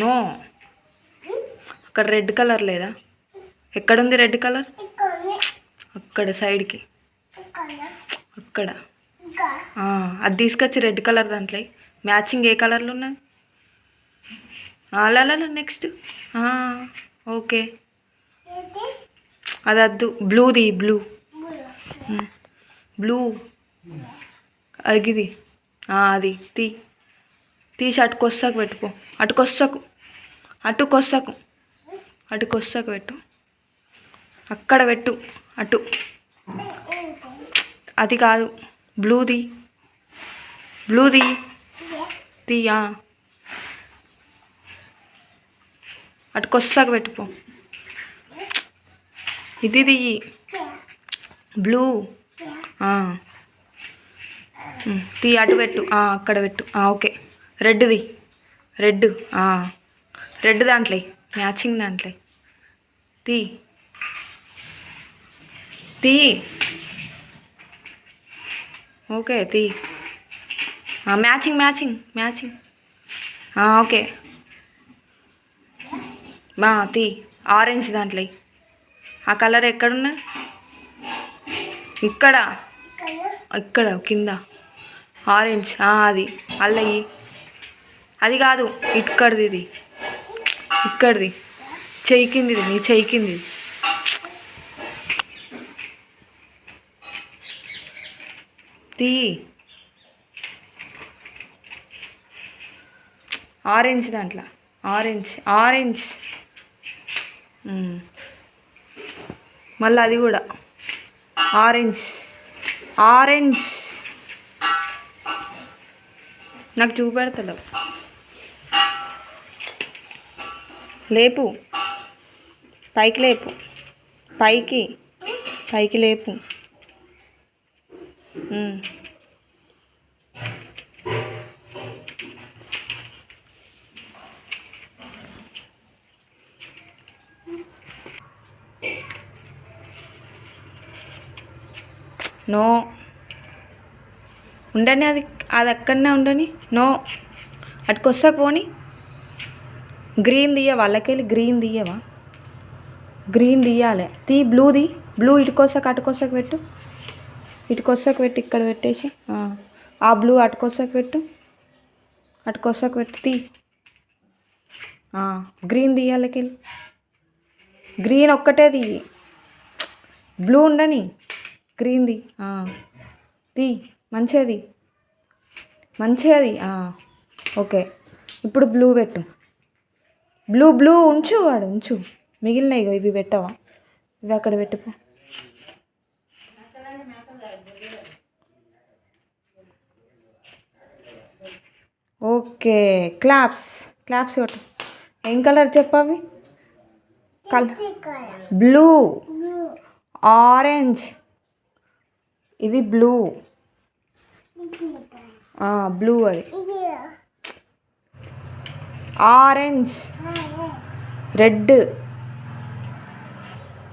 No, అక్కడ red colour లేదా? ఎక్కడుంది రెడ్ కలర్? అక్కడ సైడ్కి, అక్కడ. అది తీసుకొచ్చి రెడ్ కలర్ దాంట్లో మ్యాచింగ్ ఏ కలర్లో ఉన్నది? అలా నెక్స్ట్. ఓకే, అది వద్దు. బ్లూది, బ్లూ బ్లూ అగిది. అది తీసి అటుకొస్తాకు పెట్టుకో. అటుకొస్తాకు పెట్టు. అక్కడ పెట్టు. అటు. అది కాదు, బ్లూది తీయా. అటుకొస్తాకు పెట్టుకో. ఇది తీయి, బ్లూ. తీ, అటు పెట్టు. అక్కడ పెట్టు. ఓకే, రెడ్ది. రెడ్ దాంట్లో మ్యాచింగ్ దాంట్లో తీ. ఓకే, తీ. మ్యాచింగ్. ఓకే, తీ. ఆరెంజ్ దాంట్లో ఆ కలర్ ఎక్కడున్నది? ఇక్కడ కింద ఆరెంజ్. అది అల్లయి. అది కాదు, ఇక్కడిది. చెయ్యి కిందిది, నీ చెయ్యి కిందిది. తీ. ఆరెంజ్ దాంట్లో ఆరెంజ్. మళ్ళీ అది కూడా ఆరెంజ్. నాకు చూపెడతలేవు. లేపు, పైకి లేపు. పైకి లేపు. నో, ఉండని. అది అక్కడనే ఉండని. నో, అటుకొస్తాక పోని. గ్రీన్ తీయవా? వాళ్ళకెళ్ళి గ్రీన్ తీయవా? గ్రీన్ తీయాలి. బ్లూ అటుకొస్తాక పెట్టు. ఇక్కడ పెట్టేసి ఆ బ్లూ అటుకొస్తాక పెట్టు. తీ. గ్రీన్ తీయాలకెళ్ళి. గ్రీన్ ఒక్కటే తీయి, బ్లూ ఉండని. గ్రీన్ది తీ. మంచిది. ఓకే, ఇప్పుడు బ్లూ పెట్టు. బ్లూ ఉంచు. మిగిలినవి ఇవి పెట్టవా? ఇవి అక్కడ పెట్టుకో. ఓకే, క్లాప్స్ కొట్టు. ఏం కలర్ చెప్పవి? Blue, orange. ఇది బ్లూ. అది ఆరెంజ్. రెడ్.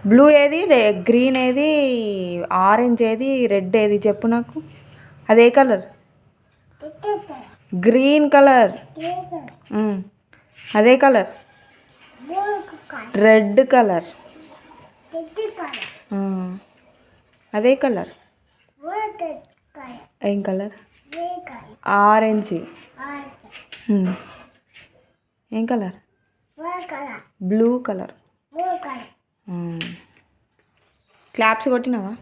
బ్లూ ఏది? గ్రీన్ ఏది? ఆరెంజ్ ఏది? రెడ్ ఏది చెప్పు నాకు. అదే కలర్? Green colour. అదే కలర్? Red colour. అదే కలర్? ఏం కలర్? ఆరెంజ్. ఏం కలర్? Blue colour. క్లాప్స్ కొట్టినావా?